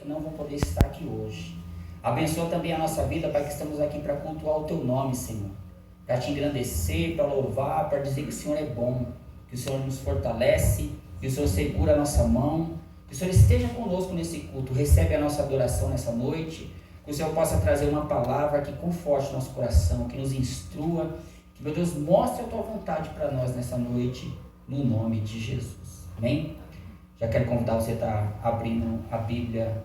que não vão poder estar aqui hoje. Abençoa também a nossa vida, Pai, que estamos aqui para cultuar o Teu nome, Senhor. Para Te engrandecer, para louvar, para dizer que o Senhor é bom, que o Senhor nos fortalece, que o Senhor segura a nossa mão, que o Senhor esteja conosco nesse culto, recebe a nossa adoração nessa noite, que o Senhor possa trazer uma palavra que conforte o nosso coração, que nos instrua, que, meu Deus, mostre a Tua vontade para nós nessa noite, no nome de Jesus. Amém? Já quero convidar você a estar abrindo a Bíblia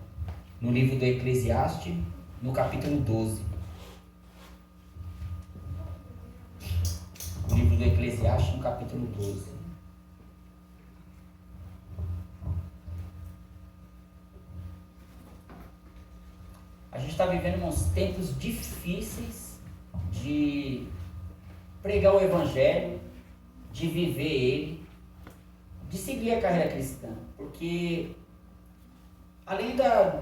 no livro do Eclesiastes, no capítulo 12. O livro do Eclesiastes, no capítulo 12. A gente está vivendo uns tempos difíceis de pregar o Evangelho, de viver ele, de seguir a carreira cristã, porque além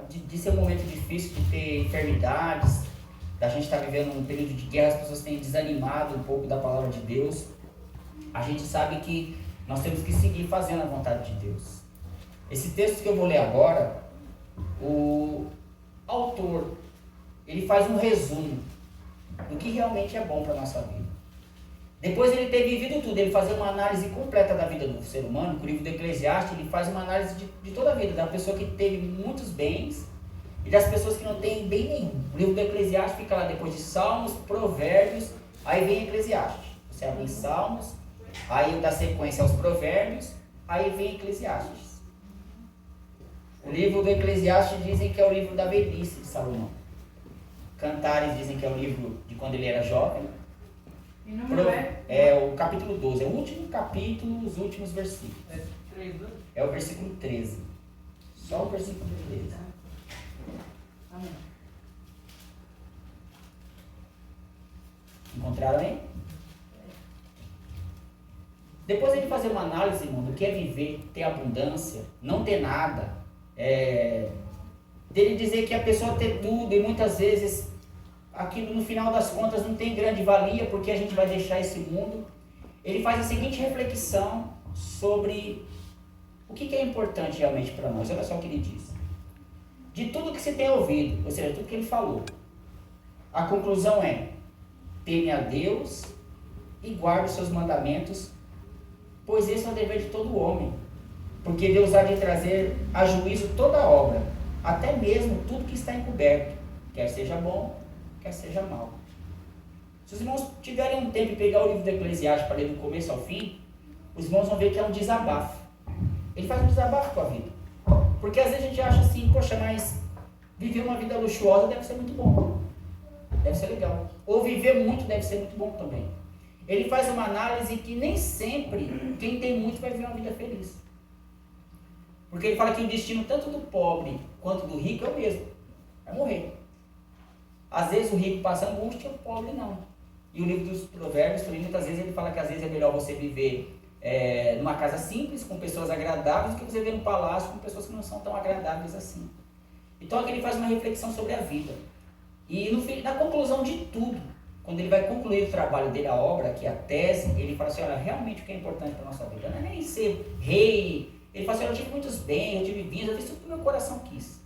de ser um momento difícil, de ter enfermidades, da gente estar vivendo um período de guerra, as pessoas têm desanimado um pouco da palavra de Deus, a gente sabe que nós temos que seguir fazendo a vontade de Deus. Esse texto que eu vou ler agora, o autor, ele faz um resumo do que realmente é bom para a nossa vida. Depois ele ter vivido tudo, ele fazer uma análise completa da vida do ser humano, o livro do Eclesiastes, ele faz uma análise de toda a vida, da pessoa que teve muitos bens e das pessoas que não têm bem nenhum. O livro do Eclesiastes fica lá depois de Salmos, Provérbios, aí vem Eclesiastes. Você abre em Salmos, aí dá sequência aos Provérbios, aí vem Eclesiastes. O livro do Eclesiastes dizem que é o livro da velhice de Salomão. Cantares dizem que é o livro de quando ele era jovem. É o capítulo 12, é o último capítulo, os últimos versículos. É o versículo 13. Só o versículo 13. Amém. Encontraram aí? Depois ele fazer uma análise, irmão, do que é viver, ter abundância, não ter nada. Dele dizer que a pessoa ter tudo e muitas vezes aquilo no final das contas não tem grande valia porque a gente vai deixar esse mundo. Ele faz a seguinte reflexão sobre o que é importante realmente para nós. Olha só o que ele diz. De tudo que se tem ouvido, ou seja, tudo que ele falou, a conclusão é: teme a Deus e guarde os seus mandamentos, pois esse é o dever de todo homem. Porque Deus há de trazer a juízo toda a obra, até mesmo tudo que está encoberto, quer seja bom, quer seja mal. Se os irmãos tiverem um tempo de pegar o livro do Eclesiastes para ler do começo ao fim, os irmãos vão ver que é um desabafo. Ele faz um desabafo com a vida. Porque às vezes a gente acha assim, poxa, mas viver uma vida luxuosa deve ser muito bom. Deve ser legal. Ou viver muito deve ser muito bom também. Ele faz uma análise que nem sempre quem tem muito vai viver uma vida feliz. Porque ele fala que o destino tanto do pobre quanto do rico é o mesmo. É morrer. Às vezes o rico passa angústia, o pobre não. E o livro dos Provérbios também, muitas vezes ele fala que às vezes é melhor você viver numa casa simples, com pessoas agradáveis, do que você viver num palácio com pessoas que não são tão agradáveis assim. Então aqui ele faz uma reflexão sobre a vida. E na conclusão de tudo, quando ele vai concluir o trabalho dele, a obra, aqui a tese, ele fala assim: olha, realmente o que é importante para a nossa vida não é nem ser rei. Ele fala assim: eu tive muitos bens, eu tive bens, eu fiz tudo que o meu coração quis.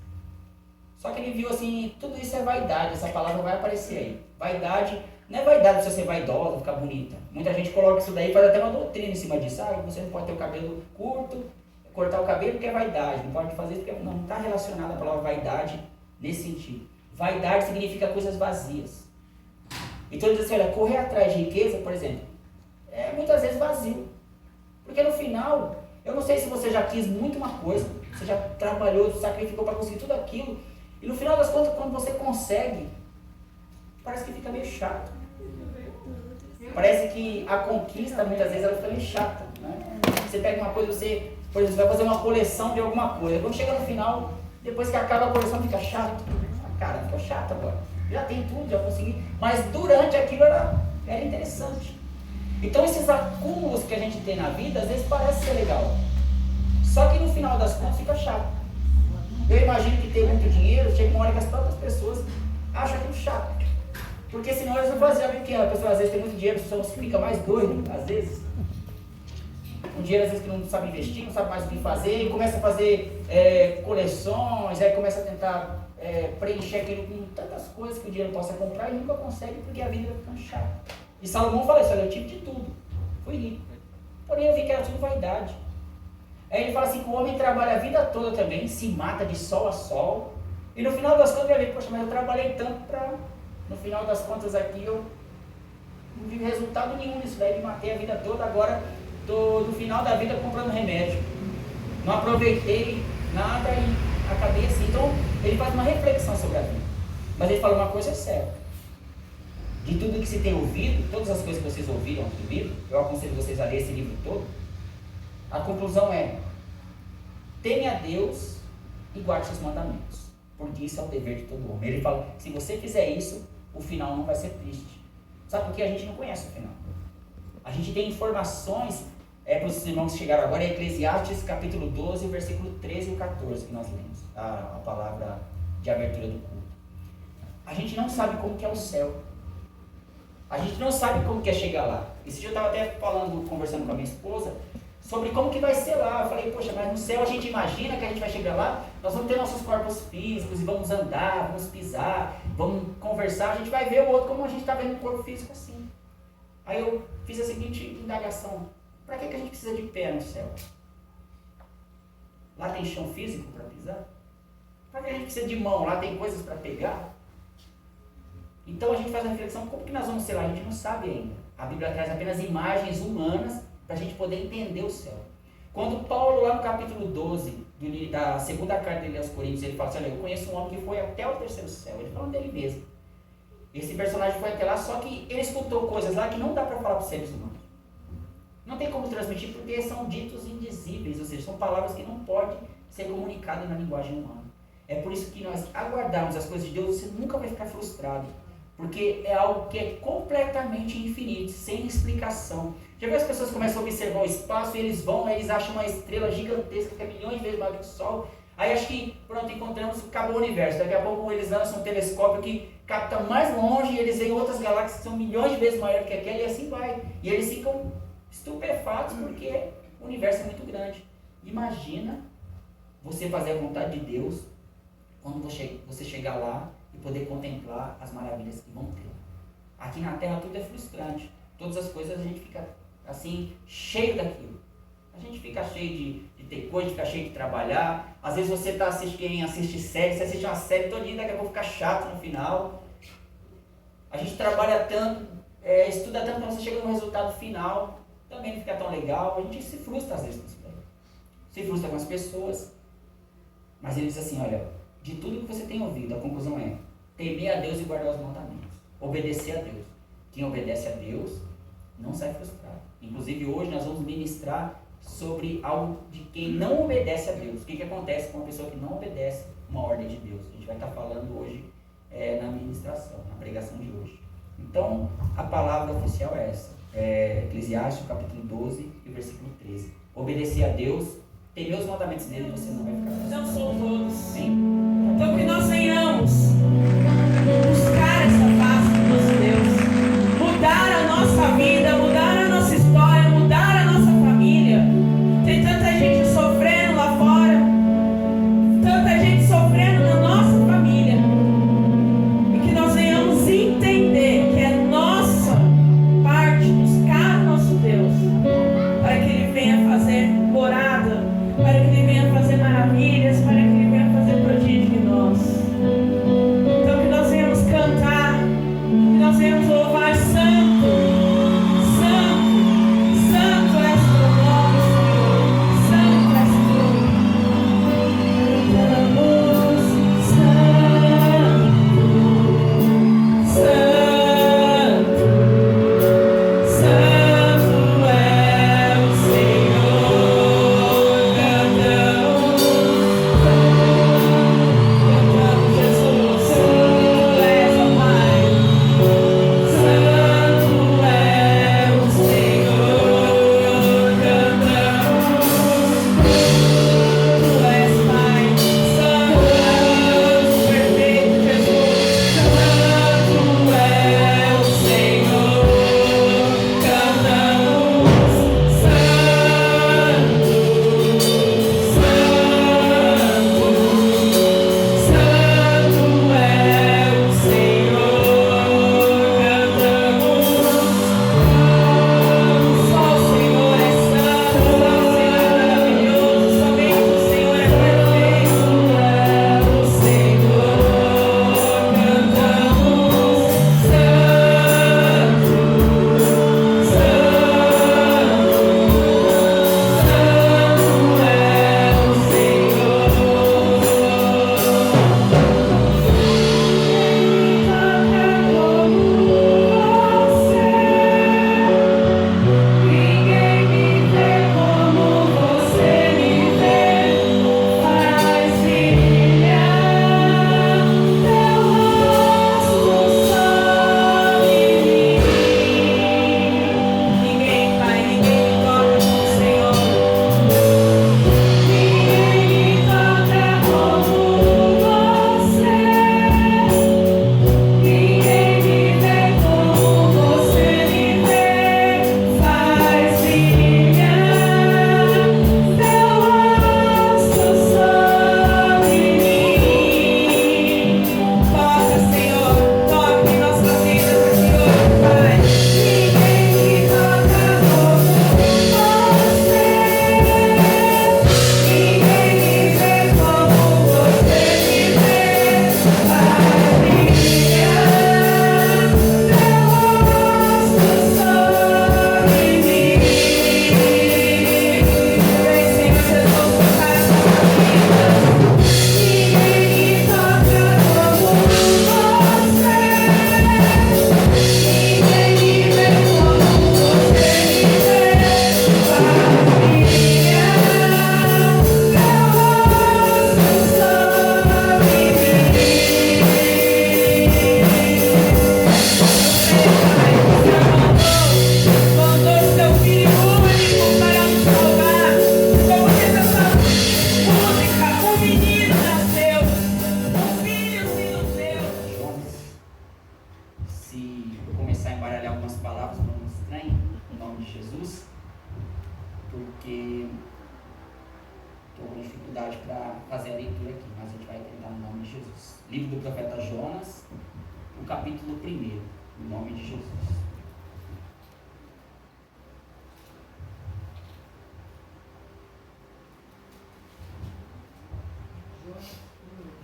Só que ele viu assim, tudo isso é vaidade, essa palavra vai aparecer aí. Vaidade, não é vaidade de você ser vaidosa, ficar bonita. Muita gente coloca isso daí e faz até uma doutrina em cima disso. Você não pode ter o cabelo curto, cortar o cabelo porque é vaidade, não pode fazer isso porque não está relacionada a palavra vaidade nesse sentido. Vaidade significa coisas vazias. Então ele diz assim: olha, correr atrás de riqueza, por exemplo, é muitas vezes vazio. Porque no final, eu não sei se você já quis muito uma coisa, você já trabalhou, sacrificou para conseguir tudo aquilo, e no final das contas, quando você consegue, parece que fica meio chato. Parece que a conquista, muitas vezes, ela fica meio chata. Né? Você pega uma coisa, você, por exemplo, vai fazer uma coleção de alguma coisa. Quando chega no final, depois que acaba a coleção, fica chato. Cara, ficou chato agora. Já tem tudo, já consegui. Mas durante aquilo era interessante. Então esses acúmulos que a gente tem na vida, às vezes parece ser legal. Só que no final das contas fica chato. Eu imagino que ter muito dinheiro, chega uma hora que as próprias pessoas acham aquilo chato. Porque senão eles não fazem o que a pessoa às vezes tem muito dinheiro, a pessoa fica mais doida, às vezes. um dinheiro às vezes que não sabe investir, não sabe mais o que fazer, e começa a fazer coleções, aí começa a tentar preencher aquilo com tantas coisas que o dinheiro possa comprar e nunca consegue porque a vida vai ficando chata. E Salomão fala isso, olha, eu tive de tudo, fui rico, porém eu vi que era tudo vaidade. Aí ele fala assim, que o homem trabalha a vida toda também, se mata de sol a sol, e no final das contas vai ver, poxa, mas eu trabalhei tanto para, no final das contas aqui eu não vi resultado nenhum nisso daí, me matei a vida toda, agora estou no final da vida comprando remédio. Não aproveitei nada e acabei assim. Então, ele faz uma reflexão sobre a vida. Mas ele fala uma coisa certa. De tudo que se tem ouvido, todas as coisas que vocês ouviram aqui no livro, eu aconselho vocês a ler esse livro todo, a conclusão é, teme a Deus e guarde seus mandamentos, porque isso é o dever de todo homem. Ele fala, se você fizer isso, o final não vai ser triste. Sabe por que a gente não conhece o final? A gente tem informações, para os irmãos que chegaram agora, é Eclesiastes capítulo 12, versículo 13 e 14 que nós lemos, a palavra de abertura do culto. A gente não sabe como que é o céu. A gente não sabe como que é chegar lá. Esse dia eu estava até conversando com a minha esposa, sobre como que vai ser lá. Eu falei, poxa, mas no céu a gente imagina que a gente vai chegar lá, nós vamos ter nossos corpos físicos e vamos andar, vamos pisar, vamos conversar, a gente vai ver o outro como a gente está vendo o corpo físico assim. Aí eu fiz a seguinte indagação, para que a gente precisa de pé no céu? Lá tem chão físico para pisar? Para que a gente precisa de mão? Lá tem coisas para pegar? Então a gente faz a reflexão, como que nós vamos ser lá? A gente não sabe ainda. A Bíblia traz apenas imagens humanas para a gente poder entender o céu. Quando Paulo, lá no capítulo 12, da segunda carta dele aos Coríntios, ele fala assim, olha, eu conheço um homem que foi até o terceiro céu. Ele fala dele mesmo. Esse personagem foi até lá, só que ele escutou coisas lá que não dá para falar para os seres humanos. Não tem como transmitir porque são ditos indizíveis, ou seja, são palavras que não podem ser comunicadas na linguagem humana. É por isso que nós aguardarmos as coisas de Deus, você nunca vai ficar frustrado. Porque é algo que é completamente infinito, sem explicação. Já viu as pessoas começam a observar o espaço e eles vão, eles acham uma estrela gigantesca que é milhões de vezes maior que o Sol. Aí acho que, pronto, encontramos, acabou o universo. Daqui a pouco eles lançam um telescópio que capta mais longe e eles veem outras galáxias que são milhões de vezes maiores que aquela e assim vai. E eles ficam estupefatos porque o universo é muito grande. Imagina você fazer a vontade de Deus quando você chegar lá e poder contemplar as maravilhas que vão ter. Aqui na Terra tudo é frustrante. Todas as coisas a gente fica assim, cheio daquilo. A gente fica cheio de ter coisa, fica cheio de trabalhar. Às vezes você está assistindo, assiste série, você assiste uma série todinha, daqui a pouco fica chato no final. A gente trabalha tanto, estuda tanto, quando você chega no resultado final, também não fica tão legal. A gente se frustra às vezes com isso daí. Se frustra com as pessoas. Mas ele diz assim, olha, de tudo que você tem ouvido, a conclusão é temer a Deus e guardar os mandamentos. Obedecer a Deus. Quem obedece a Deus não sai frustrado. Inclusive hoje nós vamos ministrar sobre algo de quem não obedece a Deus. O que acontece com uma pessoa que não obedece uma ordem de Deus? A gente vai estar falando hoje na ministração, na pregação de hoje. Então, a palavra oficial é essa. Eclesiastes, capítulo 12, e versículo 13. Obedecer a Deus, temer os mandamentos dele, você não vai ficar frustrado. Não são todos. Sim. Então que nós venhamos buscar essa paz do nosso Deus, mudar a nossa vida, mudar a nossa história, mudar a nossa família. Tem tanta gente sofrendo lá fora, tanta gente sofrendo na nossa família, e que nós venhamos entender que é nossa parte buscar o nosso Deus, para que Ele venha fazer morada, para que Ele venha fazer maravilhas, para que Ele venha fazer prodígios. livro do profeta Jonas, o capítulo 1, em nome de Jesus.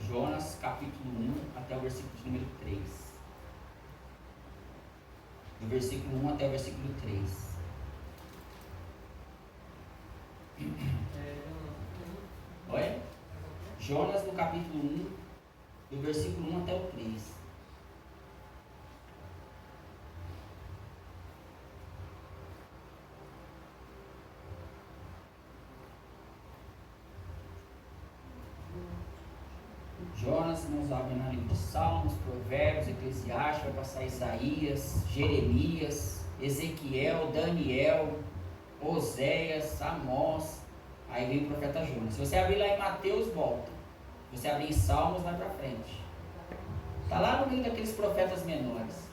Jonas, capítulo 1, até o versículo de número 3. Do versículo 1 até o versículo 3. Olha, Jonas no capítulo 1, do versículo 1 até o 3. Jonas, irmãos, abre na livro de Salmos, Provérbios, Eclesiastes, vai passar Isaías, Jeremias, Ezequiel, Daniel, Oséias, Amós, aí vem o profeta Jonas. Se você abrir lá em Mateus, volta. Se você abrir em Salmos, vai para frente. Está lá no meio daqueles profetas menores.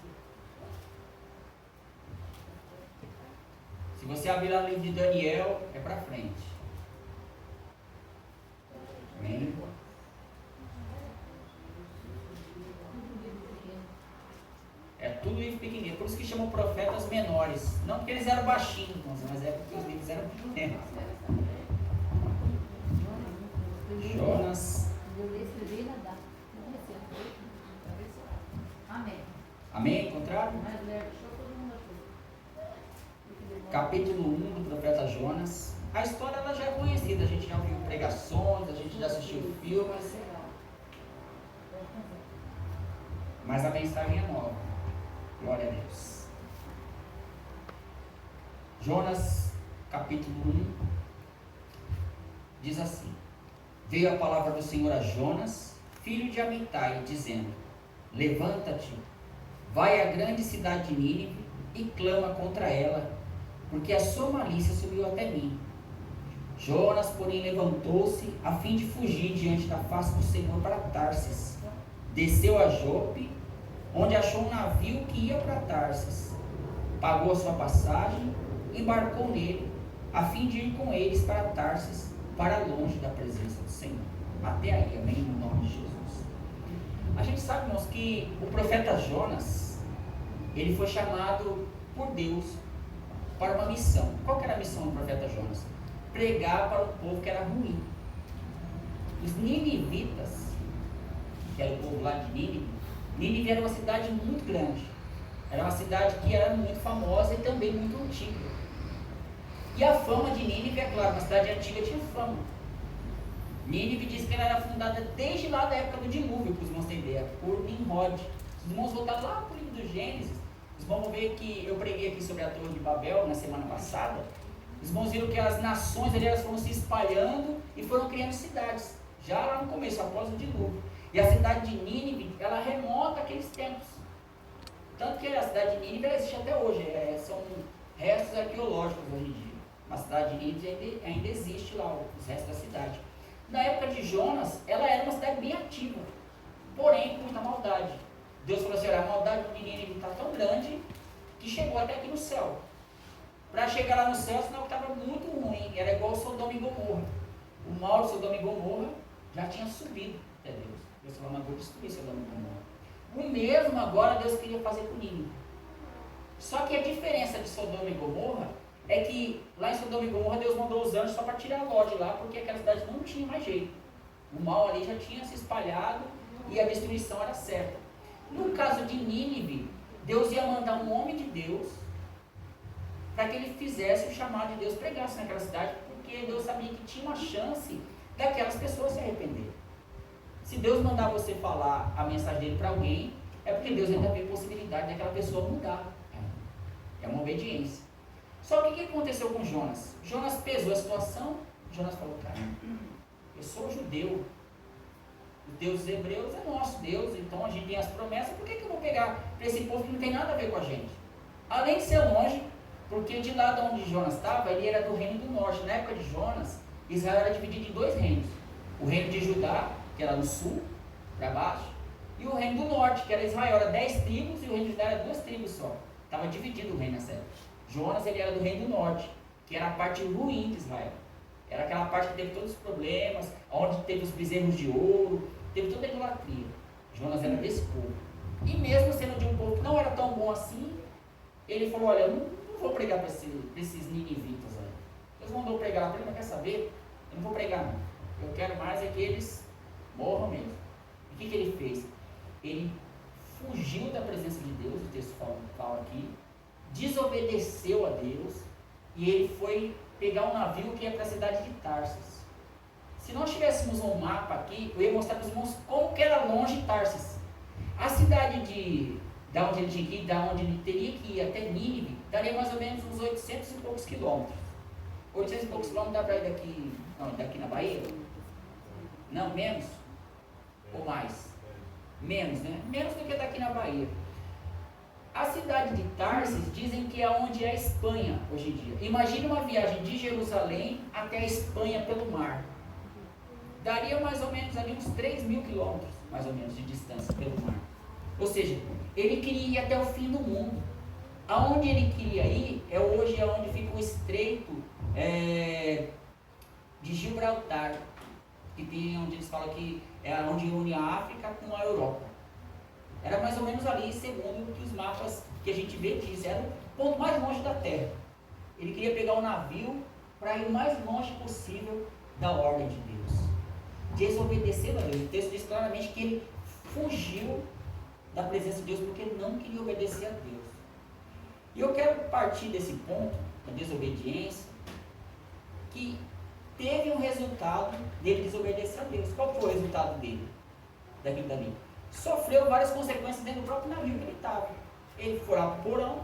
Se você abrir lá no livro de Daniel, é para frente. Amém? É tudo livro pequenininho, por isso que chamam profetas menores. Não porque eles eram baixinhos, mas é porque os livros eram pequenos. Jonas. Amém? Encontraram? Capítulo 1 do profeta Jonas. A história ela já é conhecida, a gente já ouviu pregações, a gente já assistiu filmes. Mas a mensagem é nova. Glória a Deus. Jonas, capítulo 1, diz assim: Veio a palavra do Senhor a Jonas, filho de Amitai, dizendo: Levanta-te, vai à grande cidade de Nínive e clama contra ela, porque a sua malícia subiu até mim. Jonas, porém, levantou-se a fim de fugir diante da face do Senhor para Tarsis. Desceu a Jope, onde achou um navio que ia para Tarsis. Pagou a sua passagem, embarcou nele, a fim de ir com eles para Tarsis, para longe da presença do Senhor. Até aí, amém, no nome de Jesus. A gente sabe, irmãos, que o profeta Jonas, ele foi chamado por Deus para uma missão. Qual que era a missão do profeta Jonas? Pregar para o povo que era ruim. Os ninivitas, que era o povo lá de Nínive, Nínive era uma cidade muito grande, era uma cidade que era muito famosa e também muito antiga. E a fama de Nínive, é claro, uma cidade antiga tinha fama. Nínive diz que ela era fundada desde lá da época do dilúvio, para os irmãos terem ideia, por Nimrod. Os irmãos voltaram lá para o livro do Gênesis, os irmãos vão ver que eu preguei aqui sobre a Torre de Babel na semana passada. Os irmãos viram que as nações ali, elas foram se espalhando e foram criando cidades, já lá no começo, após o dilúvio. E a cidade de Nínive, ela remota aqueles tempos. Tanto que a cidade de Nínive ela existe até hoje, são restos arqueológicos hoje em dia. A cidade de Nínive ainda existe lá, os restos da cidade. Na época de Jonas, ela era uma cidade bem ativa, porém com muita maldade. Deus falou assim: olha, a maldade de Nínive está tão grande que chegou até aqui no céu. Para chegar lá no céu, senão estava muito ruim, era igual Sodoma e Gomorra. O mal de Sodoma e Gomorra já tinha subido até Deus. Deus falou: mas vou destruir Sodoma e Gomorra. O mesmo agora Deus queria fazer com Nínive. Só que a diferença de Sodoma e Gomorra é que lá em Sodoma e Gomorra Deus mandou os anjos só para tirar Ló de lá, porque aquela cidade não tinha mais jeito. O mal ali já tinha se espalhado e a destruição era certa. No caso de Nínive, Deus ia mandar um homem de Deus para que ele fizesse o chamado de Deus, pregasse naquela cidade, porque Deus sabia que tinha uma chance daquelas pessoas se arrepender. Se Deus mandar você falar a mensagem dele para alguém, é porque Deus ainda vê possibilidade daquela pessoa mudar. É uma obediência. Só que o que aconteceu com Jonas? Jonas pesou a situação. Jonas falou: cara, eu sou judeu, o Deus dos hebreus é nosso Deus, então a gente tem as promessas, por que eu vou pegar para esse povo que não tem nada a ver com a gente? Além de ser longe, porque de lá de onde Jonas estava, ele era do reino do norte. Na época de Jonas, Israel era dividido em dois reinos: o reino de Judá, que era no sul, para baixo, e o reino do norte, que era Israel, era 10 tribos, e o reino de Judá era 2 tribos só. Estava dividido o reino nessa época. Jonas, ele era do reino do norte, que era a parte ruim de Israel. Era aquela parte que teve todos os problemas, onde teve os bezerros de ouro, teve toda a idolatria. Jonas era desse povo. E mesmo sendo de um povo que não era tão bom assim, ele falou, olha, eu não vou pregar para esses ninivitas aí. Deus mandou pregar lá para ele, mas quer saber? Eu não vou pregar não. Eu quero mais é que eles morram mesmo. O que ele fez? Ele fugiu da presença de Deus, o texto fala aqui, desobedeceu a Deus, e ele foi pegar um navio que ia para a cidade de Tarsis. Se nós tivéssemos um mapa aqui, eu ia mostrar para os irmãos como que era longe Tarsis. A cidade da onde ele tinha que ir, da onde ele teria que ir até Nínive, daria mais ou menos uns 800 e poucos quilômetros. 800 e poucos quilômetros dá para ir daqui na Bahia? Não, menos? Ou mais? Menos, né? Menos do que daqui na Bahia. A cidade de Tarsis dizem que é onde é a Espanha hoje em dia. Imagine uma viagem de Jerusalém até a Espanha pelo mar. Daria mais ou menos ali uns 3.000 quilômetros, mais ou menos, de distância pelo mar. Ou seja, ele queria ir até o fim do mundo. Aonde ele queria ir é hoje onde fica o estreito de Gibraltar, que tem onde eles falam que é onde une a África com a Europa. Era mais ou menos ali, segundo o que os mapas que a gente vê dizem, era o ponto mais longe da Terra. Ele queria pegar um navio para ir o mais longe possível da ordem de Deus. Desobedecendo a Deus. O texto diz claramente que ele fugiu da presença de Deus porque não queria obedecer a Deus. E eu quero partir desse ponto, da desobediência, que teve um resultado dele desobedecer a Deus. Qual foi o resultado dele? Daquilo dali? Sofreu várias consequências dentro do próprio navio que ele estava. Ele foi lá para o porão,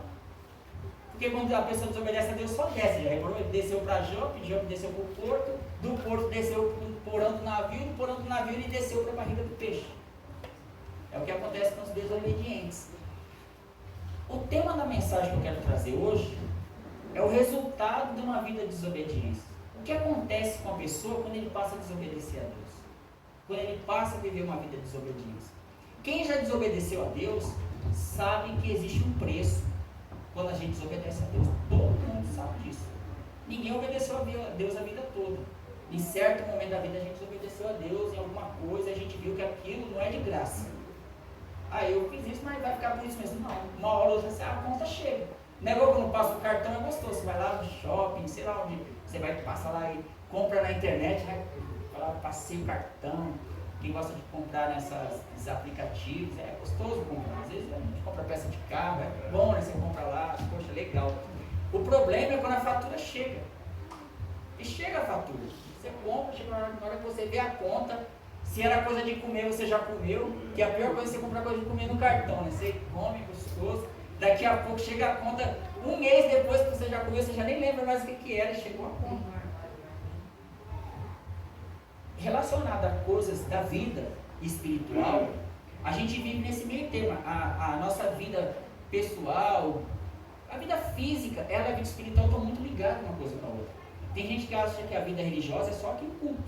porque quando a pessoa desobedece a Deus, só desce. Ele desceu para Jope, Jope desceu para o porto, do porto desceu para o porão do porão do navio ele desceu para a barriga do peixe. É o que acontece com os desobedientes. O tema da mensagem que eu quero trazer hoje é o resultado de uma vida de desobediência. O que acontece com a pessoa quando ele passa a desobedecer a Deus? Quando ele passa a viver uma vida de desobediência? Quem já desobedeceu a Deus sabe que existe um preço quando a gente desobedece a Deus. Todo mundo sabe disso. Ninguém obedeceu a Deus a vida toda. Em certo momento da vida a gente desobedeceu a Deus em alguma coisa, a gente viu que aquilo não é de graça. Eu fiz isso, mas vai ficar por isso mesmo. Não. Uma hora ou outra a conta chega. Não é igual quando passa o cartão, é gostoso. Você vai lá no shopping, sei lá onde, você vai passar lá e compra na internet, vai lá, passei o cartão. Quem gosta de comprar nesses aplicativos, é gostoso comprar. Às vezes a gente compra peça de carro, é bom, né? Você compra lá, poxa, legal. O problema é quando a fatura chega. E chega a fatura. Você compra, chega na hora que você vê a conta. Se era coisa de comer, você já comeu. Que a pior coisa é você comprar coisa de comer no cartão, né? Você come, gostoso. Daqui a pouco chega a conta, um mês depois que você já comeu, você já nem lembra mais o que era, chegou a conta. Relacionado a coisas da vida espiritual, a gente vive nesse meio termo. A nossa vida pessoal, a vida física, ela e a vida espiritual estão muito ligadas uma coisa com a outra. Tem gente que acha que a vida religiosa é só aqui o culto.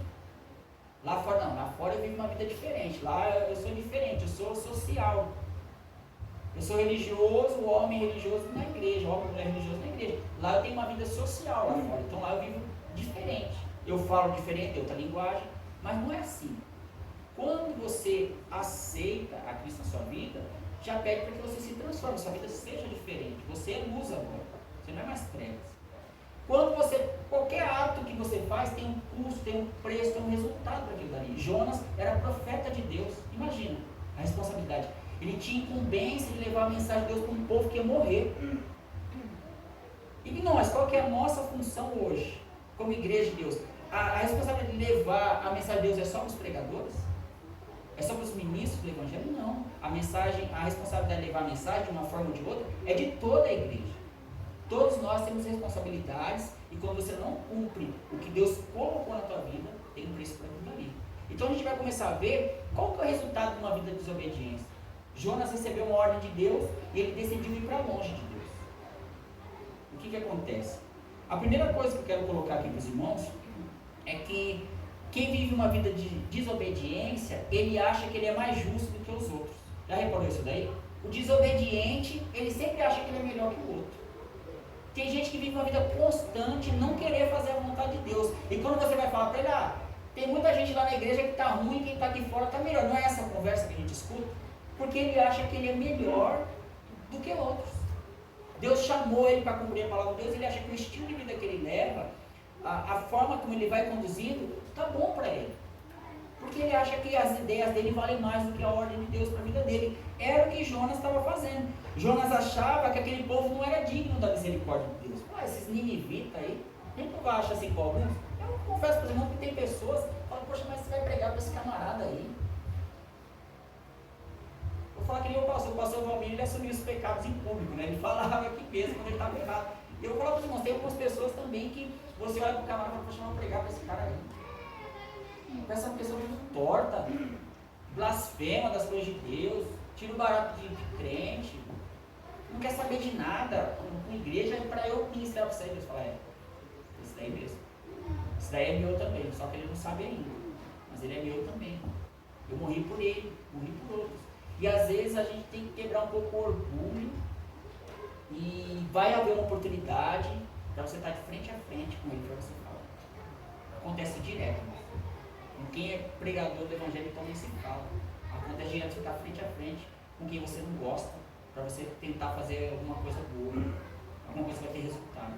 Lá fora não, lá fora eu vivo uma vida diferente. Lá eu sou diferente, eu sou social. Eu sou religioso, o homem religioso na igreja, o homem mulher religioso na igreja. Lá eu tenho uma vida social lá fora, então lá eu vivo diferente. Eu falo diferente, outra linguagem, mas não é assim. Quando você aceita a Cristo na sua vida, já pede para que você se transforme, sua vida seja diferente. Você é luz agora, você não é mais trevas. Quando qualquer ato que você faz tem um custo, tem um preço, tem um resultado para aquilo dali. Jonas era profeta de Deus, imagina a responsabilidade. Ele tinha incumbência de levar a mensagem de Deus para um povo que ia morrer. E nós, qual que é a nossa função hoje, como igreja de Deus? A responsabilidade de levar a mensagem de Deus é só para os pregadores? É só para os ministros do Evangelho? Não. A responsabilidade de levar a mensagem de uma forma ou de outra é de toda a igreja. Todos nós temos responsabilidades e quando você não cumpre o que Deus colocou na tua vida, tem um preço para aquilo ali. Então a gente vai começar a ver qual que é o resultado de uma vida de desobediência. Jonas recebeu uma ordem de Deus e ele decidiu ir para longe de Deus. O que acontece? A primeira coisa que eu quero colocar aqui para os irmãos é que quem vive uma vida de desobediência, ele acha que ele é mais justo do que os outros. Já reparou isso daí? O desobediente, ele sempre acha que ele é melhor que o outro. Tem gente que vive uma vida constante, não querer fazer a vontade de Deus. E quando você vai falar para ele, Tem muita gente lá na igreja que está ruim e quem está aqui fora está melhor. Não é essa conversa que a gente escuta? Porque ele acha que ele é melhor do que outros. Deus chamou ele para cumprir a palavra de Deus, ele acha que o estilo de vida que ele leva, a forma como ele vai conduzindo, está bom para ele. Porque ele acha que as ideias dele valem mais do que a ordem de Deus para a vida dele. Era o que Jonas estava fazendo. Jonas achava que aquele povo não era digno da misericórdia de Deus. Esses ninivitas aí, nem tu acha assim com alguns. Eu confesso para os irmãos que tem pessoas que falam, poxa, mas você vai pregar para esse camarada aí. Vou falar que nem o pastor Valmir, ele assumiu os pecados em público, né? Ele falava aqui mesmo quando ele estava errado. E eu vou falar para os irmãos, tem algumas pessoas também que você olha para o camarada e fala, poxa, eu vou pregar para esse cara aí. Essa pessoa muito torta, blasfema das coisas de Deus, tira o barato de crente, não quer saber de nada, com igreja, para eu ministrar para você. Deus fala, isso daí mesmo. Isso daí é meu também, só que ele não sabe ainda, mas ele é meu também. Eu morri por ele, morri por outros. E às vezes a gente tem que quebrar um pouco o orgulho e vai haver uma oportunidade para você estar de frente a frente com ele, para você falar. Acontece direto, né? Com quem é pregador do evangelho, então nem se fala. Acontece direto, você está frente a frente com quem você não gosta, para você tentar fazer alguma coisa boa, alguma coisa que vai ter resultado.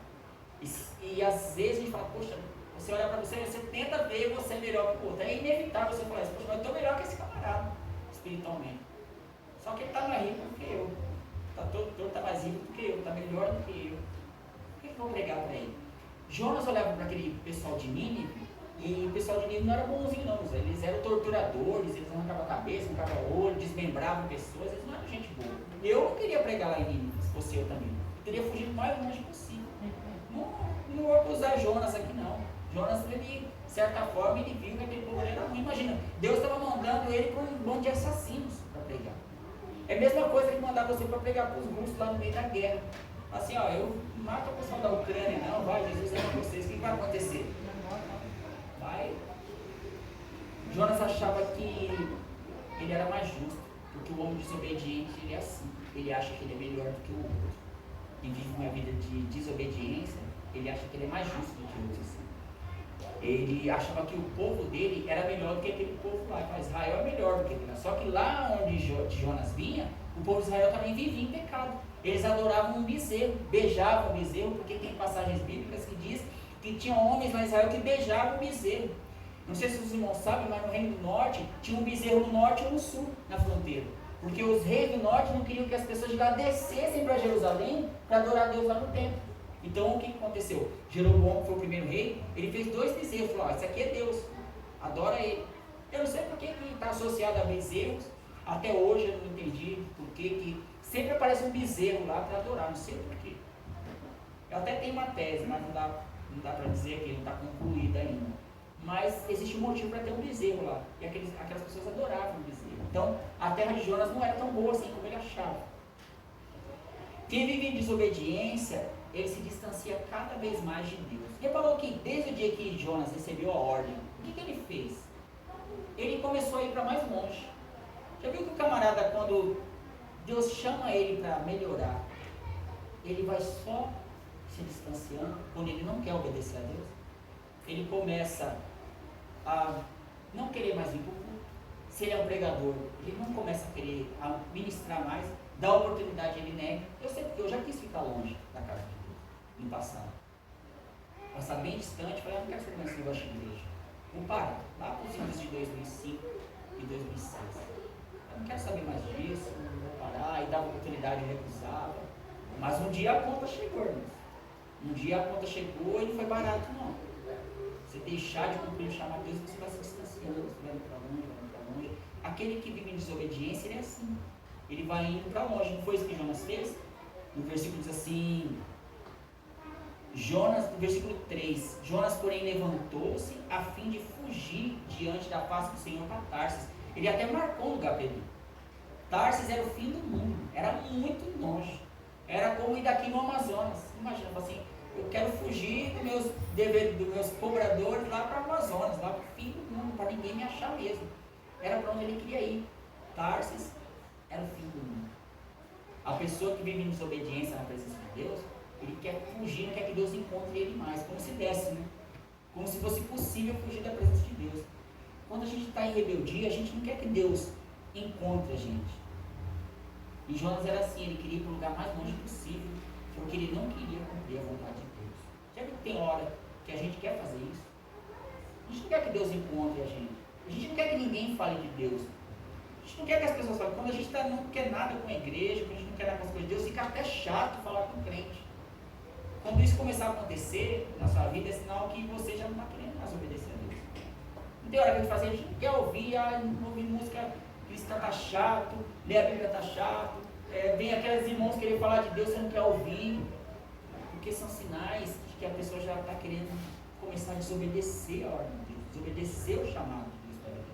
E às vezes a gente fala, poxa, você olha para você, você tenta ver você é melhor que o outro. É inevitável você falar isso, poxa, mas eu estou melhor que esse camarada, espiritualmente. Só que ele está mais rico do que eu. Está mais rico do que eu, está melhor do que eu. Por que eu vou pregar para ele? Jonas olhava para aquele pessoal de Nínive, e o pessoal de Nínive não era bonzinho não, eles eram torturadores, eles arrancavam a cabeça, arrancavam o olho, desmembravam pessoas, eles não eram gente boa. Eu não queria pregar lá em Nínive, se fosse eu também. Eu teria fugido o mais longe possível. Não vou acusar Jonas aqui não. Jonas, ele, de certa forma, ele viu que aquele povo era ruim. Imagina, Deus estava mandando ele para um bando de assassinos para pregar. É a mesma coisa que mandar você para pregar para os russos lá no meio da guerra. Assim, ó, eu mato o pessoal da Ucrânia, não, vai, Jesus é com vocês, o que vai acontecer? Vai. Jonas achava que ele era mais justo, porque o homem desobediente, ele é assim, ele acha que ele é melhor do que o outro. Quem vive uma vida de desobediência, ele acha que ele é mais justo do que o outro. Assim. Ele achava que o povo dele era melhor do que aquele povo lá, mas Israel é melhor do que aquele lá. Só que lá onde Jonas vinha, o povo de Israel também vivia em pecado. Eles adoravam um bezerro, beijavam o bezerro, porque tem passagens bíblicas que diz que tinham homens lá em Israel que beijavam o bezerro. Não sei se os irmãos sabem, mas no Reino do Norte tinha um bezerro no norte ou no sul, na fronteira. Porque os reis do norte não queriam que as pessoas de lá descessem para Jerusalém para adorar a Deus lá no templo. Então o que aconteceu? Jeroboão, que foi o primeiro rei, ele fez 2 bezerros, falou, esse aqui é Deus, adora ele. Eu não sei por que está associado a bezerros, até hoje eu não entendi por que sempre aparece um bezerro lá para adorar, não sei por quê. Eu até tenho uma tese, mas não dá para dizer que não está concluída ainda. Mas existe um motivo para ter um bezerro lá, e aquelas pessoas adoravam o bezerro. Então a terra de Jonas não era tão boa assim como ele achava. Quem vive em desobediência, ele se distancia cada vez mais de Deus. Reparou que desde o dia que Jonas recebeu a ordem, o que ele fez? Ele começou a ir para mais longe. Já viu que o camarada, quando Deus chama ele para melhorar, ele vai só se distanciando, quando ele não quer obedecer a Deus? Ele começa a não querer mais vir para o culto. Se ele é um pregador, ele não começa a querer ministrar mais, dá oportunidade, ele nega. Eu sei porque eu já quis ficar longe da casa de Deus, no passado. Passar bem distante, falei, eu não quero saber mais esse negócio de igreja. Vou parar, lá para os anos de 2005 e 2006. Eu não quero saber mais disso, vou parar, e dava oportunidade, eu recusava. Mas um dia a conta chegou, irmãos. Um dia a conta chegou e não foi barato, não. Você deixar de cumprir o chamado de Deus, você vai se distanciando, você vai indo para longe, vai indo para longe. Aquele que vive em desobediência, ele é assim. Ele vai indo para longe. Não foi isso que Jonas fez? No versículo diz assim, no versículo 3, Jonas, porém, levantou-se a fim de fugir diante da face do Senhor para Tarsis. Ele até marcou um lugar para ele. Tarsis era o fim do mundo, era muito longe. Era como ir daqui no Amazonas. Imagina, assim, eu quero fugir dos meus cobradores lá para o Amazonas, lá para o fim do mundo, para ninguém me achar mesmo. Era para onde ele queria ir. Tarsis era o fim do mundo. A pessoa que vive em desobediência na presença de Deus, ele quer fugir, não quer que Deus encontre ele mais, como se desse, né? como se fosse possível fugir da presença de Deus. Quando a gente está em rebeldia, a gente não quer que Deus encontre a gente. E Jonas era assim, ele queria ir para o lugar mais longe possível, porque ele não queria cumprir a vontade de Deus. Já viu que tem hora que a gente quer fazer isso? A gente não quer que Deus encontre a gente. A gente não quer que ninguém fale de Deus. A gente não quer que as pessoas falem. Quando a gente não quer nada com a igreja, quando a gente não quer nada com as coisas de Deus, fica até chato falar com o crente. Quando isso começar a acontecer na sua vida, é sinal que você já não está querendo mais obedecer a Deus. Não tem hora que a gente faz, a gente não quer ouvir, não ouvir música cristã está chato, ler a Bíblia está chato, vem aqueles irmãos querer falar de Deus, você não quer ouvir, porque são sinais de que a pessoa já está querendo começar a desobedecer a ordem de Deus, desobedecer o chamado de Deus para a vida.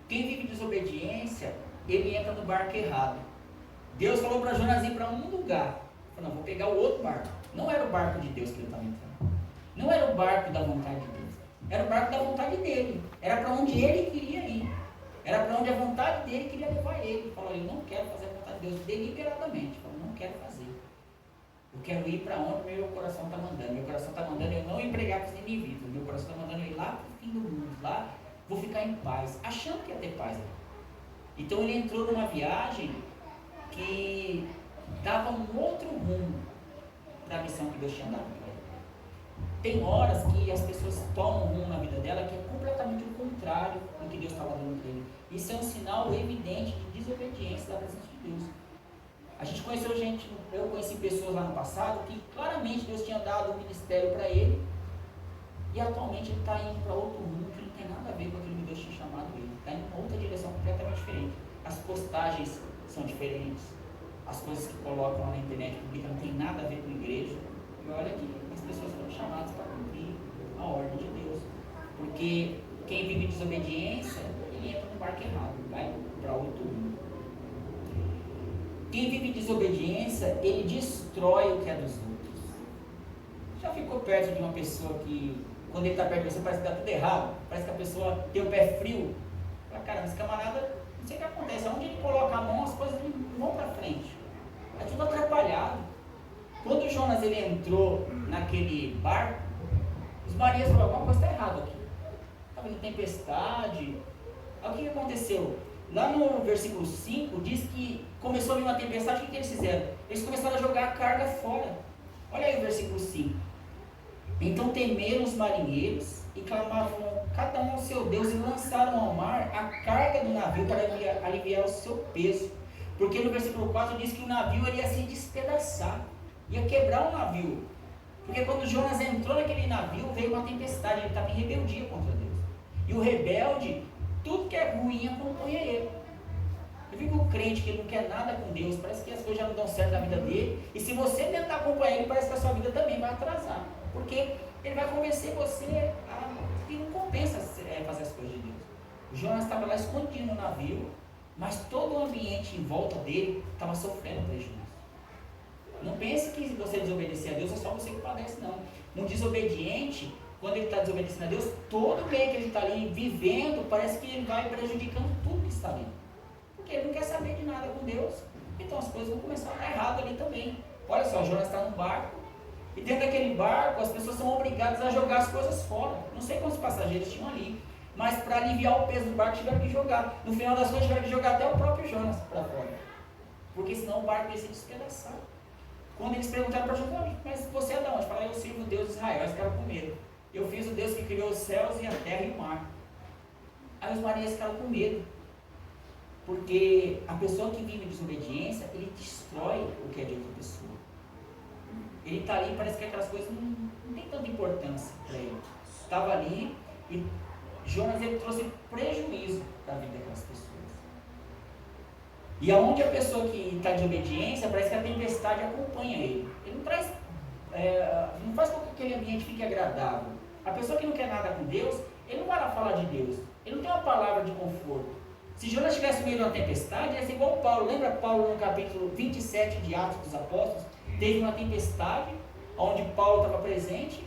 Quem vive desobediência, ele entra no barco errado. Deus falou para Jonas ir para um lugar, falou, não, vou pegar o outro barco. Não era o barco de Deus que ele estava entrando, não era o barco da vontade de Deus, era o barco da vontade dele, era para onde ele queria ir. Era para onde a vontade dele queria levar ele. Ele falou, eu não quero fazer a vontade de Deus deliberadamente. Ele falou, não quero fazer. Eu quero ir para onde meu coração está mandando. Meu coração está mandando eu não empregar com os inimigos. Meu coração está mandando eu ir lá para o fim do mundo. Lá vou ficar em paz. Achando que ia ter paz. Então ele entrou numa viagem que dava um outro rumo para a missão que Deus tinha dado para ele. Tem horas que as pessoas tomam um rumo na vida dela que é completamente o contrário do que Deus estava dando para ele. Isso é um sinal evidente de desobediência da presença de Deus. A gente conheceu gente, eu conheci pessoas lá no passado que claramente Deus tinha dado um ministério para ele e atualmente ele está indo para outro rumo que não tem nada a ver com aquilo que Deus tinha chamado ele. Está indo em uma outra direção completamente diferente. As postagens são diferentes, as coisas que colocam lá na internet pública não tem nada a ver com a igreja. E olha que as pessoas foram chamadas para cumprir a ordem de Deus. Porque quem vive desobediência, ele entra no barco errado, vai para outro mundo. Quem vive desobediência, ele destrói o que é dos outros. Já ficou perto de uma pessoa que, quando ele está perto de você, parece que está tudo errado, parece que a pessoa tem o pé frio. Fala, caramba, esse camarada, não sei o que acontece, onde ele coloca a mão, as coisas não vão para frente. É tudo atrapalhado. Quando o Jonas ele entrou naquele barco, os marinheiros falaram, alguma coisa está errada aqui. Está vindo tempestade. Aí o que aconteceu? Lá no versículo 5 diz que começou a vir uma tempestade, o que eles fizeram? Eles começaram a jogar a carga fora. Olha aí o versículo 5. Então temeram os marinheiros e clamavam cada um ao seu Deus e lançaram ao mar a carga do navio para aliviar o seu peso. Porque no versículo 4 diz que o navio ia se despedaçar, ia quebrar o navio. Porque quando Jonas entrou naquele navio, veio uma tempestade, ele estava em rebeldia contra Deus. E o rebelde, tudo que é ruim acompanha ele. Eu vi que o crente que ele não quer nada com Deus, parece que as coisas já não dão certo na vida dele. E se você tentar acompanhar ele, parece que a sua vida também vai atrasar. Porque ele vai convencer você que não compensa fazer as coisas de Deus. O Jonas estava lá escondido no navio, mas todo o ambiente em volta dele estava sofrendo prejuízo. Não pense que se você desobedecer a Deus é só você que padece, não. Um desobediente, quando ele está desobedecendo a Deus, todo o meio que ele está ali vivendo, parece que ele vai prejudicando tudo que está ali. Porque ele não quer saber de nada com Deus, então as coisas vão começar a dar errado ali também. Olha só, Jonas está num barco, e dentro daquele barco as pessoas são obrigadas a jogar as coisas fora. Não sei quantos passageiros tinham ali, mas para aliviar o peso do barco tiveram que jogar. No final das contas tiveram que jogar até o próprio Jonas para fora, porque senão o barco ia se despedaçar. Quando eles perguntaram para Jonas, mas você é de onde? Falaram, eu sirvo o Deus de Israel. Eles ficaram com medo. Eu fiz o Deus que criou os céus e a terra e o mar. Aí os marinheiros ficaram com medo. Porque a pessoa que vive em desobediência, ele destrói o que é de outra pessoa. Ele está ali, parece que aquelas coisas não tem tanta importância para ele. Estava ali e Jonas ele trouxe prejuízo para a vida daquelas pessoas. E aonde a pessoa que está de obediência, parece que a tempestade acompanha ele. Ele não traz, não faz com que aquele ambiente fique agradável. A pessoa que não quer nada com Deus, ele não vai lá falar de Deus. Ele não tem uma palavra de conforto. Se Jonas estivesse no meio de uma tempestade, ia ser igual Paulo. Lembra Paulo no capítulo 27 de Atos dos Apóstolos? Teve uma tempestade, onde Paulo estava presente.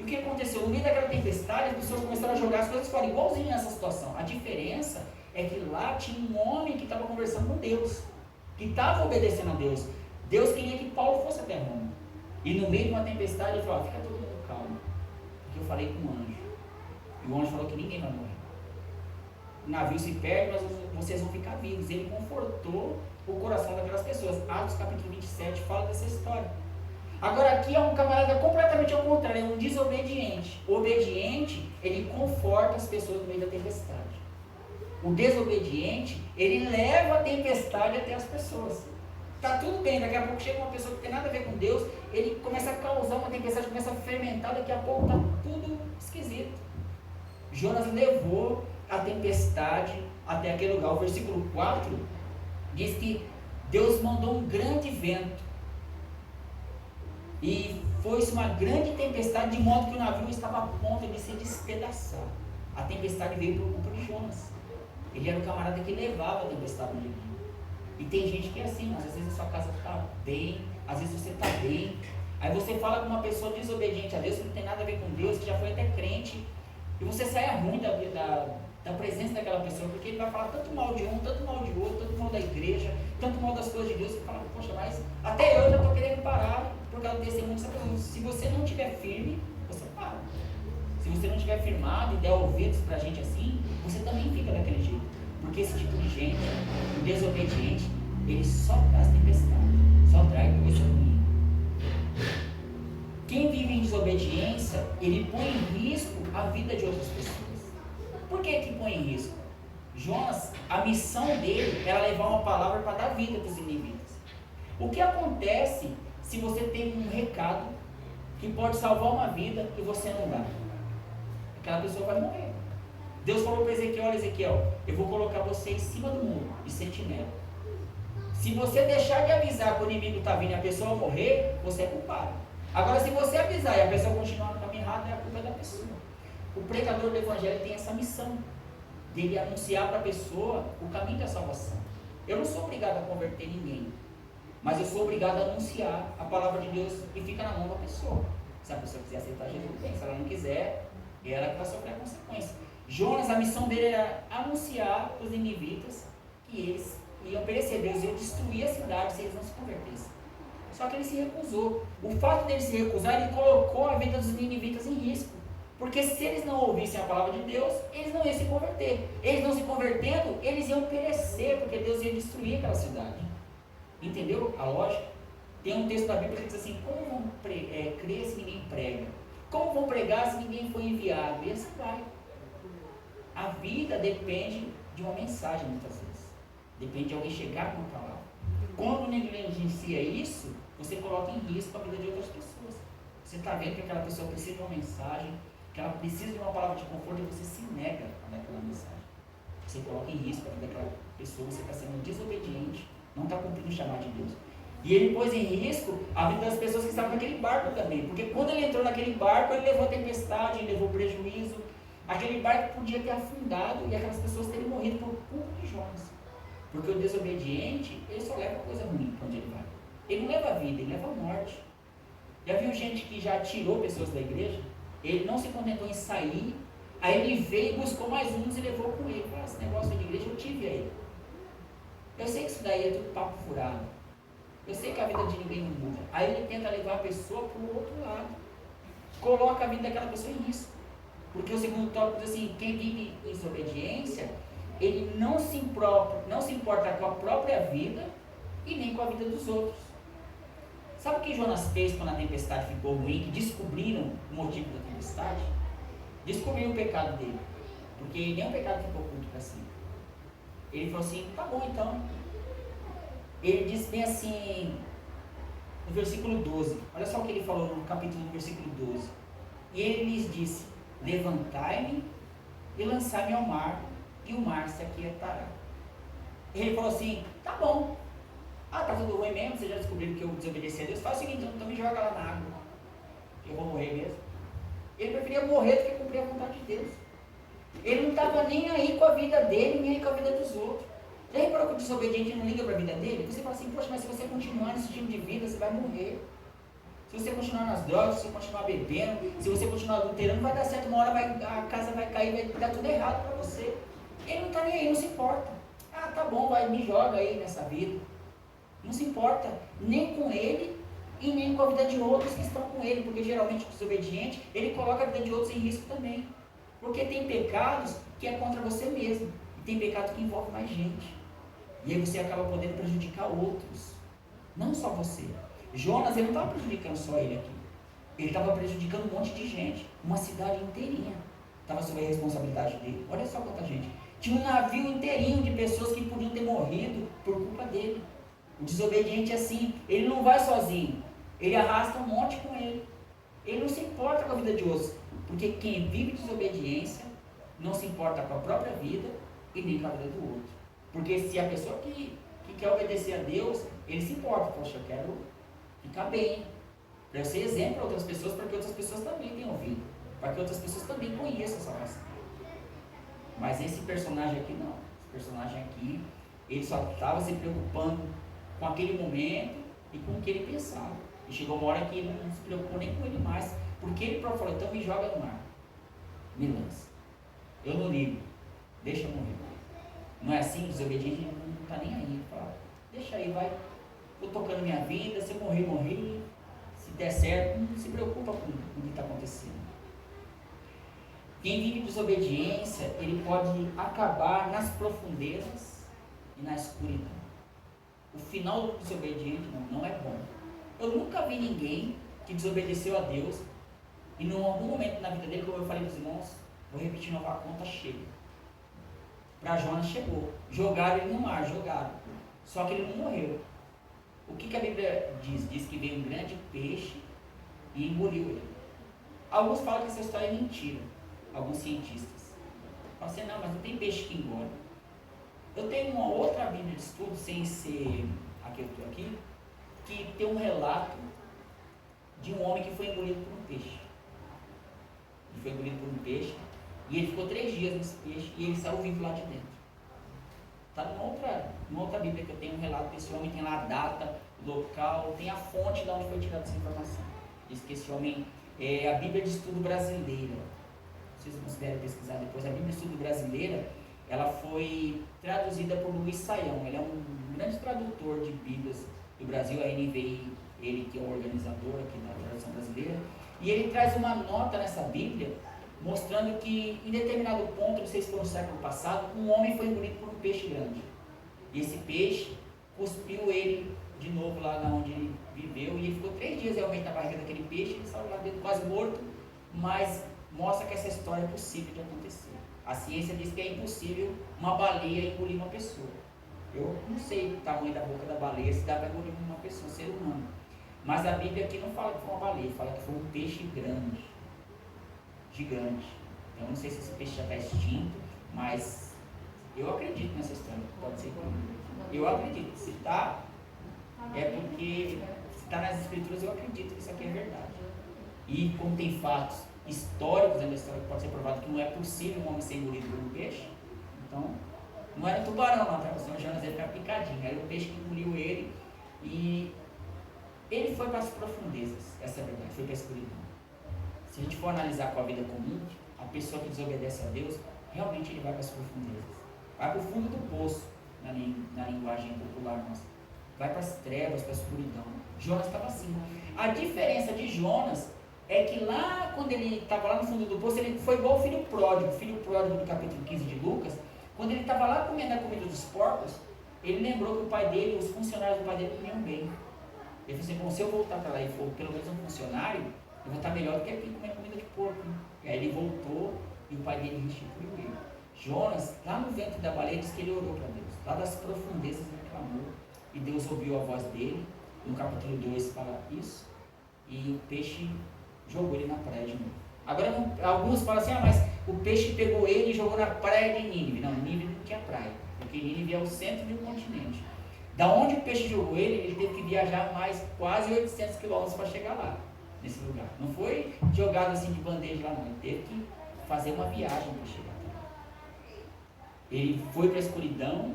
E o que aconteceu? No meio daquela tempestade, as pessoas começaram a jogar as coisas fora, igualzinho nessa situação. A diferença é que lá tinha um homem que estava conversando com Deus, que estava obedecendo a Deus. Deus queria que Paulo fosse até Roma. E no meio de uma tempestade, ele falou, fica todo mundo calmo. que eu falei com o anjo. E o anjo falou que ninguém vai morrer. O navio se perde, mas vocês vão ficar vivos. Ele confortou o coração daquelas pessoas. Atos capítulo 27 fala dessa história. Agora aqui é um camarada completamente ao contrário, é um desobediente. O obediente, ele conforta as pessoas no meio da tempestade. O desobediente, ele leva a tempestade até as pessoas. Tá tudo bem, daqui a pouco chega uma pessoa que tem nada a ver com Deus, ele começa a causar uma tempestade, começa a fermentar, daqui a pouco tá tudo esquisito. Jonas levou a tempestade até aquele lugar. O versículo 4 diz que Deus mandou um grande vento e foi-se uma grande tempestade, de modo que o navio estava a ponto de se despedaçar. A tempestade veio por culpa de Jonas. Ele era o camarada que levava a tempestade no livro. E tem gente que é assim, mas às vezes a sua casa está bem, às vezes você está bem. Aí você fala com uma pessoa desobediente a Deus, que não tem nada a ver com Deus, que já foi até crente, e você sai ruim da presença daquela pessoa, porque ele vai falar tanto mal de um, tanto mal de outro, tanto mal da igreja, tanto mal das coisas de Deus, que fala, poxa, mas até eu já estou querendo parar por causa do testemunho dessa pessoa. Se você não estiver firme, você para. Se você não estiver firmado e der ouvidos pra gente assim, você também fica daquele jeito. Porque esse tipo de gente, o desobediente, ele só traz tempestade, só traz coisa ruim. Quem vive em desobediência, ele põe em risco a vida de outras pessoas. Por que que põe em risco? Jonas, a missão dele era levar uma palavra para dar vida para os inimigos. O que acontece se você tem um recado que pode salvar uma vida e você não dá? Aquela pessoa vai morrer. Deus falou para Ezequiel, olha Ezequiel, eu vou colocar você em cima do muro, de sentinela. Se você deixar de avisar que o inimigo está vindo e a pessoa morrer, você é culpado. Agora, se você avisar e a pessoa continuar no caminho errado, a culpa é da pessoa. O pregador do evangelho tem essa missão, dele anunciar para a pessoa o caminho da salvação. Eu não sou obrigado a converter ninguém, mas eu sou obrigado a anunciar a palavra de Deus e fica na mão da pessoa. Se a pessoa quiser aceitar Jesus, bem. Se ela não quiser, é ela que vai sofrer a consequência. Jonas, a missão dele era anunciar para os ninivitas que eles iam perecer, Deus ia destruir a cidade se eles não se convertessem. Só que ele se recusou. O fato dele se recusar, ele colocou a vida dos ninivitas em risco. Porque se eles não ouvissem a palavra de Deus, eles não iam se converter. Eles não se convertendo, eles iam perecer, porque Deus ia destruir aquela cidade. Entendeu a lógica? Tem um texto da Bíblia que diz assim, como vão crer se ninguém prega? Como vão pregar se ninguém foi enviado? E assim vai. A vida depende de uma mensagem, muitas vezes. Depende de alguém chegar com uma palavra. Quando negligencia isso, você coloca em risco a vida de outras pessoas. Você está vendo que aquela pessoa precisa de uma mensagem, que ela precisa de uma palavra de conforto, e você se nega a dar aquela mensagem. Você coloca em risco a vida daquela pessoa, você está sendo desobediente, não está cumprindo o chamado de Deus. E ele pôs em risco a vida das pessoas que estavam naquele barco também. Porque quando ele entrou naquele barco, ele levou a tempestade, ele levou prejuízo. Aquele barco podia ter afundado e aquelas pessoas terem morrido por culpa de Jonas. Porque o desobediente, ele só leva coisa ruim para onde ele vai. Ele não leva a vida, ele leva a morte. Já viu gente que já tirou pessoas da igreja? Ele não se contentou em sair, aí ele veio e buscou mais uns e levou com ele. Falou, esse negócio de igreja eu tive aí. Eu sei que isso daí é tudo papo furado. Eu sei que a vida de ninguém não muda. Aí ele tenta levar a pessoa para o outro lado. Coloca a vida daquela pessoa em risco. Porque o segundo tópico diz assim, quem vive em desobediência, ele não se importa com a própria vida e nem com a vida dos outros. Sabe o que Jonas fez quando a tempestade ficou ruim, que descobriram o motivo da tempestade? Descobriram o pecado dele. Porque nenhum pecado ficou oculto para si. Ele falou assim, tá bom então. Ele diz bem assim, no versículo 12, olha só o que ele falou no capítulo, no versículo 12. E ele lhes disse, levantai-me e lançai-me ao mar, e o mar se aquietará. Ele falou assim, tá bom. Ah, tá tudo ruim mesmo, vocês já descobriram que eu desobedeci a Deus, faz o seguinte, então me joga lá na água, eu vou morrer mesmo. Ele preferia morrer do que cumprir a vontade de Deus. Ele não estava nem aí com a vida dele, nem aí com a vida dos outros. Já reparou que o desobediente não liga para a vida dele? Você fala assim, poxa, mas se você continuar nesse tipo de vida, você vai morrer. Se você continuar nas drogas, se você continuar bebendo, se você continuar adulterando, vai dar certo, uma hora a casa vai cair, vai dar tudo errado para você. Ele não está nem aí, não se importa. Ah, tá bom, vai, me joga aí nessa vida. Não se importa nem com ele e nem com a vida de outros que estão com ele, porque geralmente o desobediente, ele coloca a vida de outros em risco também. Porque tem pecados que é contra você mesmo, e tem pecado que envolve mais gente. E aí você acaba podendo prejudicar outros, não só você. Jonas, ele não estava prejudicando só ele aqui, ele estava prejudicando um monte de gente, uma cidade inteirinha estava sob a responsabilidade dele. Olha só quanta gente. Tinha um navio inteirinho de pessoas que podiam ter morrido por culpa dele. O desobediente é assim, ele não vai sozinho, ele arrasta um monte com ele. Ele não se importa com a vida de outros, porque quem vive desobediência não se importa com a própria vida e nem com a vida do outro. Porque se a pessoa que quer obedecer a Deus, ele se importa, poxa, eu quero ficar bem, para eu ser exemplo para outras pessoas, para que outras pessoas também tenham ouvido, para que outras pessoas também conheçam essa salvação. Mas esse personagem aqui não, esse personagem aqui, ele só estava se preocupando com aquele momento e com o que ele pensava. E chegou uma hora que ele não se preocupou nem com ele mais, porque ele próprio falou, então me joga no mar, me lança, eu não ligo, deixa eu morrer. Não é assim? O desobediente não está nem aí, ele fala, deixa aí, vai, estou tocando minha vida, se eu morrer, morri, se der certo, não se preocupa com o que está acontecendo. Quem vive desobediência, ele pode acabar nas profundezas e na escuridão. O final do desobediente não é bom. Eu nunca vi ninguém que desobedeceu a Deus e em algum momento na vida dele, como eu falei para os irmãos, vou repetir nova conta, chega. Para Jonas chegou. Jogaram ele no mar, jogaram. Só que ele não morreu. O que a Bíblia diz? Diz que veio um grande peixe e engoliu ele. Alguns falam que essa história é mentira. Alguns cientistas. Falam assim, não, mas não tem peixe que engole. Eu tenho uma outra Bíblia de estudo, sem ser a que eu estou aqui, que tem um relato de um homem que foi engolido por um peixe. Ele foi engolido por um peixe e ele ficou 3 dias nesse peixe e ele saiu vivo lá de dentro. Está numa outra Bíblia que eu tenho um relato desse homem, tem lá a data, local, tem a fonte de onde foi tirada essa informação. Diz que esse homem é a Bíblia de Estudo Brasileira. Vocês consideram pesquisar depois. A Bíblia de Estudo Brasileira, ela foi traduzida por Luiz Saião. Ele é um grande tradutor de Bíblias do Brasil, a NVI, ele que é o organizador aqui da tradução brasileira. E ele traz uma nota nessa Bíblia, mostrando que em determinado ponto, não sei se foi no século passado, um homem foi engolido por um peixe grande. E esse peixe cuspiu ele de novo lá onde ele viveu, e ele ficou 3 dias realmente na barriga daquele peixe, ele saiu lá dentro quase morto, mas mostra que essa história é possível de acontecer. A ciência diz que é impossível uma baleia engolir uma pessoa. Eu não sei o tamanho da boca da baleia, se dá para engolir uma pessoa, um ser humano. Mas a Bíblia aqui não fala que foi uma baleia, fala que foi um peixe grande, gigante. Eu não sei se esse peixe já está extinto, mas eu acredito nessa história, pode ser que eu acredito. Se está, é porque se está nas escrituras, eu acredito que isso aqui é verdade. E como tem fatos históricos dentro da história que pode ser provado que não é possível um homem ser engolido por um peixe, então não era um tubarão não, tá? O Senhor Jonas ele ficava picadinho, era o peixe que engoliu ele e ele foi para as profundezas, essa é a verdade, foi para a escuridão. Se a gente for analisar com a vida comum, a pessoa que desobedece a Deus, realmente ele vai para as profundezas, vai para o fundo do poço, na linguagem popular nossa, vai para as trevas, para a escuridão. Jonas estava assim. A diferença de Jonas é que lá, quando ele estava lá no fundo do poço, ele foi igual o filho pródigo do capítulo 15 de Lucas. Quando ele estava lá comendo a comida dos porcos, ele lembrou que o pai dele, os funcionários do pai dele comiam bem. Ele falou assim, bom, se eu voltar para lá e for pelo menos um funcionário, eu vou estar melhor do que aqui comendo comida de porco. Né? E aí ele voltou e o pai dele restituiu ele. Jonas, lá no ventre da baleia, diz que ele orou para Deus. Lá das profundezas ele clamou. E Deus ouviu a voz dele. No capítulo 2 fala isso. E o peixe jogou ele na praia de novo. Agora, alguns falam assim, mas o peixe pegou ele e jogou na praia de Nínive. Não, Nínive não tinha praia, porque Nínive é o centro de um continente. Da onde o peixe jogou ele teve que viajar mais quase 800 quilômetros para chegar lá, nesse lugar. Não foi jogado assim de bandeja lá não, ele teve que fazer uma viagem para chegar lá. Ele foi para a escuridão,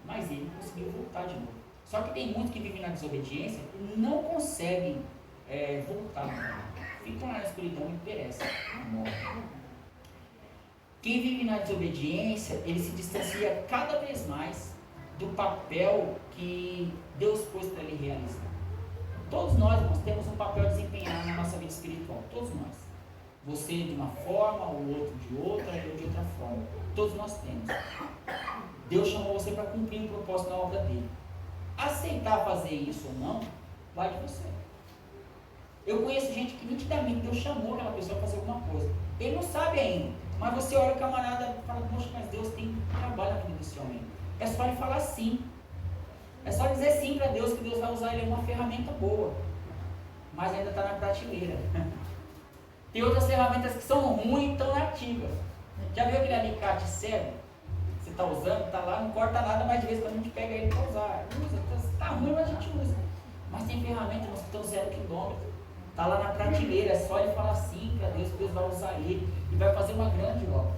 mas ele conseguiu voltar de novo. Só que tem muitos que vivem na desobediência e não conseguem voltar. Ficam lá na escuridão e perecem, morrem. Quem vive na desobediência, ele se distancia cada vez mais do papel que Deus pôs para ele realizar. Todos nós, irmãos, temos um papel a desempenhar na nossa vida espiritual. Todos nós. Você de uma forma, o outro de outra, eu de outra forma. Todos nós temos. Deus chamou você para cumprir um propósito na obra dele. Aceitar fazer isso ou não, vai de você. Eu conheço gente que nitidamente Deus chamou aquela pessoa para fazer alguma coisa. Ele não sabe ainda, mas você olha o camarada e fala, poxa, mas Deus tem trabalho na vida desse homem. É só ele falar sim. É só dizer sim para Deus, que Deus vai usar ele como uma ferramenta boa. Mas ainda está na prateleira. Tem outras ferramentas que são ruins e estão nativas. Já viu aquele alicate cego? Você está usando, está lá, não corta nada, mas de vez em quando a gente pega ele para usar. Está ruim, mas a gente usa. Mas tem ferramentas que estão 0 quilômetro. Está lá na prateleira, é só ele falar sim para Deus, que Deus vai usar ele e vai fazer uma grande obra.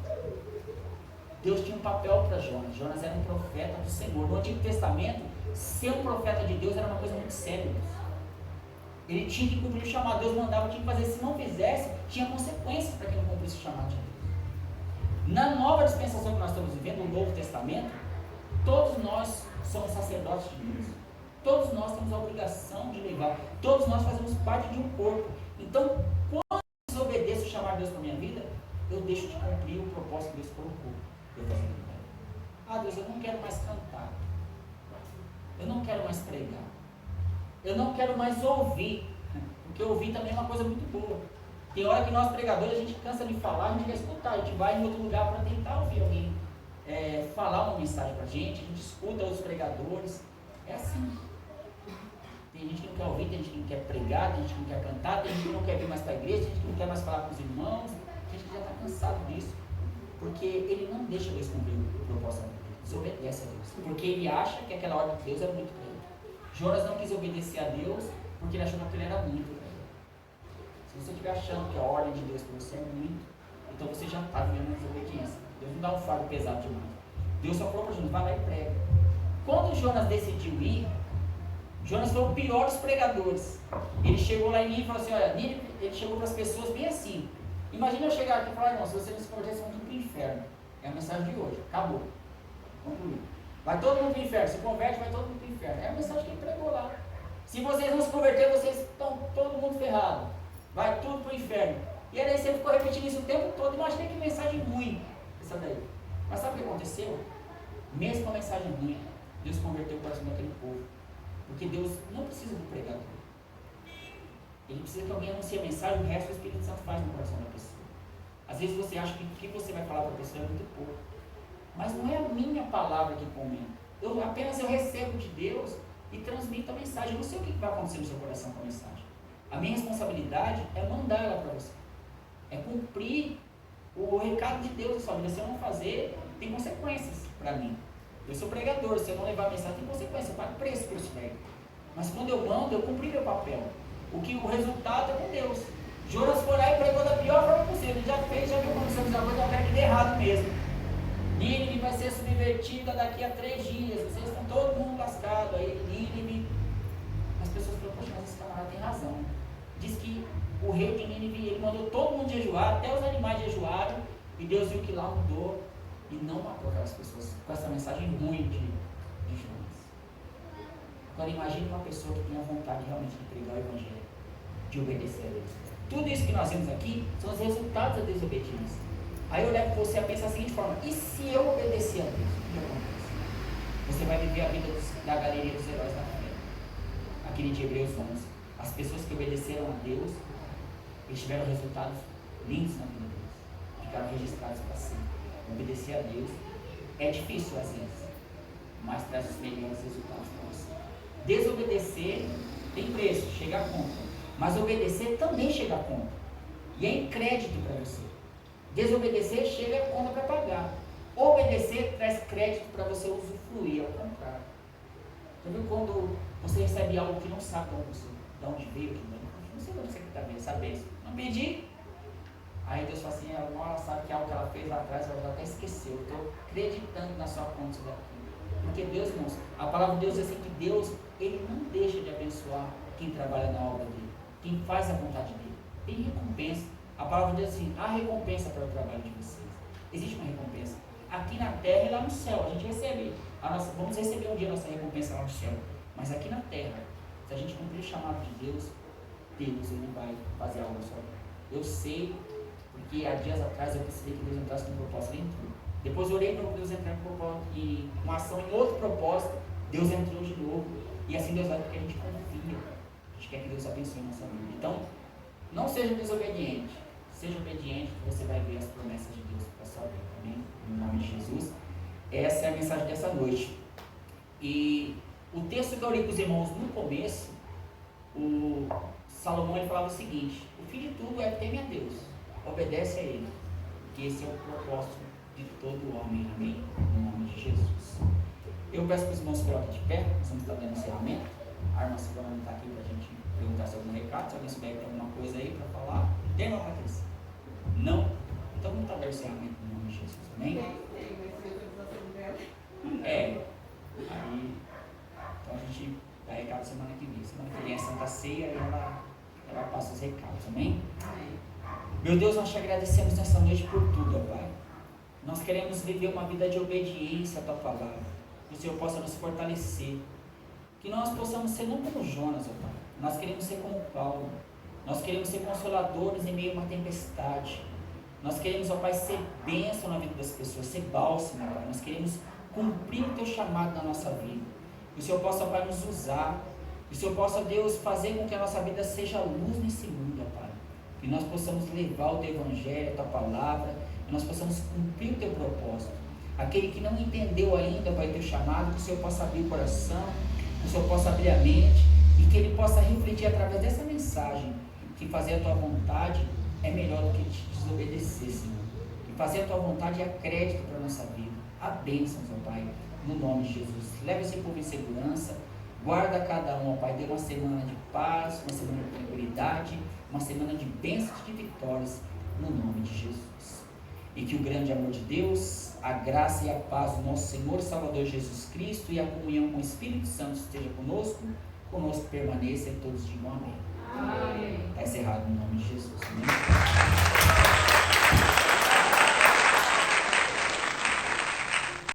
Deus tinha um papel para Jonas. Jonas era um profeta do Senhor. No Antigo Testamento, ser um profeta de Deus era uma coisa muito séria. Ele tinha que cumprir o chamado. Deus mandava, tinha que fazer. Se não fizesse, tinha consequências para quem não cumprisse o chamado de Deus. Na nova dispensação que nós estamos vivendo, no Novo Testamento, todos nós somos sacerdotes de Deus. Todos nós temos a obrigação de levar. Todos nós fazemos parte de um corpo. Então, quando eu desobedeço o chamado de Deus para a minha vida, eu deixo de cumprir o propósito que Deus colocou. Deus, eu não quero mais cantar. Eu não quero mais pregar. Eu não quero mais ouvir. Porque ouvir também é uma coisa muito boa. Tem hora que nós pregadores, a gente cansa de falar, a gente quer escutar. A gente vai em outro lugar para tentar ouvir alguém falar uma mensagem para a gente escuta os pregadores. É assim. Tem gente que não quer ouvir, tem gente que não quer pregar, tem gente que não quer cantar, tem gente que não quer vir mais para a igreja, tem gente que não quer mais falar com os irmãos, tem gente que já está cansado disso. Porque ele não deixa Deus cumprir o propósito dele, desobedece a Deus. Porque ele acha que aquela ordem de Deus é muito grande. Jonas não quis obedecer a Deus porque ele achou que ele era muito grande. Se você estiver achando que a ordem de Deus para você é muito, então você já está vivendo uma desobediência. Deus não dá um fardo pesado demais. Deus só falou para Jonas, vai lá e prega. Quando Jonas decidiu ir, Jonas foi o pior dos pregadores. Ele chegou lá em Nínive e falou assim, olha, Nínive, ele chegou para as pessoas bem assim. Imagina eu chegar aqui e falar, irmão, se você não se converter, vocês vão tudo para o inferno. É a mensagem de hoje, acabou. Concluí. Vai todo mundo para o inferno, se converte, vai todo mundo para o inferno. É a mensagem que ele pregou lá. Se vocês não se converter, vocês estão todo mundo ferrado. Vai tudo para o inferno. E aí você ficou repetindo isso o tempo todo. Imaginei que mensagem ruim essa daí. Mas sabe o que aconteceu? Mesmo com a mensagem ruim, Deus converteu o coração daquele povo. Porque Deus não precisa do pregador. Ele precisa que alguém anuncie a mensagem, o resto o Espírito Santo faz no coração da pessoa. Às vezes você acha que o que você vai falar para a pessoa é muito pouco. Mas não é a minha palavra que comenta. Apenas eu recebo de Deus e transmito a mensagem. Eu não sei o que vai acontecer no seu coração com a mensagem. A minha responsabilidade é mandar ela para você. É cumprir o recado de Deus na sua vida. Se eu não fazer, tem consequências para mim. Eu sou pregador, se eu não levar a mensagem, tem consequência. Eu pago preço por isso daí. Mas quando eu mando, eu cumpri meu papel. O resultado é com Deus. Jonas foi lá e pregou da pior forma possível. Ele já fez, já viu como você fizer uma coisa, eu quero que dê errado mesmo. Nínive vai ser subvertida daqui a 3 dias. Vocês estão todo mundo lascado aí. Nínive. As pessoas falam, poxa, mas esse camarada tem razão. Diz que o rei de Nínive, ele mandou todo mundo jejuar, até os animais jejuaram. E Deus viu que lá mudou e não matou aquelas pessoas com essa mensagem ruim de Jonas. Agora imagine uma pessoa que tem a vontade realmente de pregar o evangelho, de obedecer a Deus. Tudo isso que nós vemos aqui são os resultados da desobediência. Aí eu levo você a pensar da seguinte forma, e se eu obedecer a Deus? O que acontece? Você vai viver a vida da galeria dos heróis da fé. Aqui de Hebreus 11. As pessoas que obedeceram a Deus, eles tiveram resultados lindos na vida deles. Ficaram registrados para sempre. Obedecer a Deus é difícil às vezes, mas traz os melhores resultados para você. Desobedecer tem preço, chega a conta. Mas obedecer também chega a conta. E é em crédito para você. Desobedecer chega a conta para pagar. Obedecer traz crédito para você usufruir, ao contrário. Já viu quando você recebe algo que não sabe de onde veio, não sei de onde você está vendo, sabe isso? Não pedi. Aí Deus fala assim, ela sabe que algo que ela fez lá atrás, ela até esqueceu. Eu estou acreditando na sua conta isso daqui. Porque Deus, irmãos, a palavra de Deus é assim que Deus, Ele não deixa de abençoar quem trabalha na obra dele, quem faz a vontade dele. Tem recompensa. A palavra diz assim, há recompensa para o trabalho de vocês. Existe uma recompensa. Aqui na terra e lá no céu. A gente recebe, vamos receber um dia a nossa recompensa lá no céu. Mas aqui na terra, Se a gente cumprir o chamado de Deus, Ele vai fazer algo só. Eu sei, porque há dias atrás eu precisei que Deus entrasse com um propósito, Ele entrou. Depois eu orei para Deus entrar com um propósito, e uma ação em outro propósito, Deus entrou de novo. E assim Deus vai, porque a gente confia. A gente quer que Deus abençoe a nossa vida. Então, não seja desobediente. Seja obediente, que você vai ver as promessas de Deus para a sua vida. Amém? Em nome de Jesus. Essa é a mensagem dessa noite. E o texto que eu li com os irmãos no começo, o Salomão ele falava o seguinte: o fim de tudo é temer a Deus, obedece a Ele, que esse é o propósito de todo homem. Amém? Em nome de Jesus. Eu peço para os irmãos se coloquem de pé, nós vamos estar dando encerramento. A irmã Silvana está aqui para a gente perguntar se algum recado, se alguém souber que tem alguma coisa aí para falar. Tem, irmã Patrícia? Não? Então vamos estar dando encerramento em nome de Jesus. Amém? Aí, então a gente dá recado semana que vem. Semana que vem é Santa Ceia e ela passa os recados, amém? Meu Deus, nós te agradecemos nessa noite por tudo, ó Pai. Nós queremos viver uma vida de obediência à Tua palavra, que o Senhor possa nos fortalecer, que nós possamos ser não como Jonas, ó Pai, nós queremos ser como Paulo, nós queremos ser consoladores em meio a uma tempestade, nós queremos, ó Pai, ser bênção na vida das pessoas, ser bálsamo, ó Pai, nós queremos cumprir o Teu chamado na nossa vida, que o Senhor possa, ó Pai, nos usar, que o Senhor possa, Deus, fazer com que a nossa vida seja luz nesse mundo, ó Pai, que nós possamos levar o Teu Evangelho, a Tua palavra, que nós possamos cumprir o Teu propósito. Aquele que não entendeu ainda, Pai, o Teu chamado, que o Senhor possa abrir o coração, que o Senhor possa abrir a mente, e que ele possa refletir através dessa mensagem, que fazer a Tua vontade é melhor do que te desobedecer, Senhor. Que fazer a Tua vontade é crédito para a nossa vida. A bênção, ó Pai, no nome de Jesus. Leva esse povo em segurança, guarda cada um, ó Pai, dê uma semana de paz, uma semana de tranquilidade, uma semana de bênçãos e de vitórias, no nome de Jesus. E que o grande amor de Deus, a graça e a paz do nosso Senhor e Salvador Jesus Cristo e a comunhão com o Espírito Santo esteja conosco permaneça e todos digam amém. Amém. Está encerrado no nome de Jesus. Amém.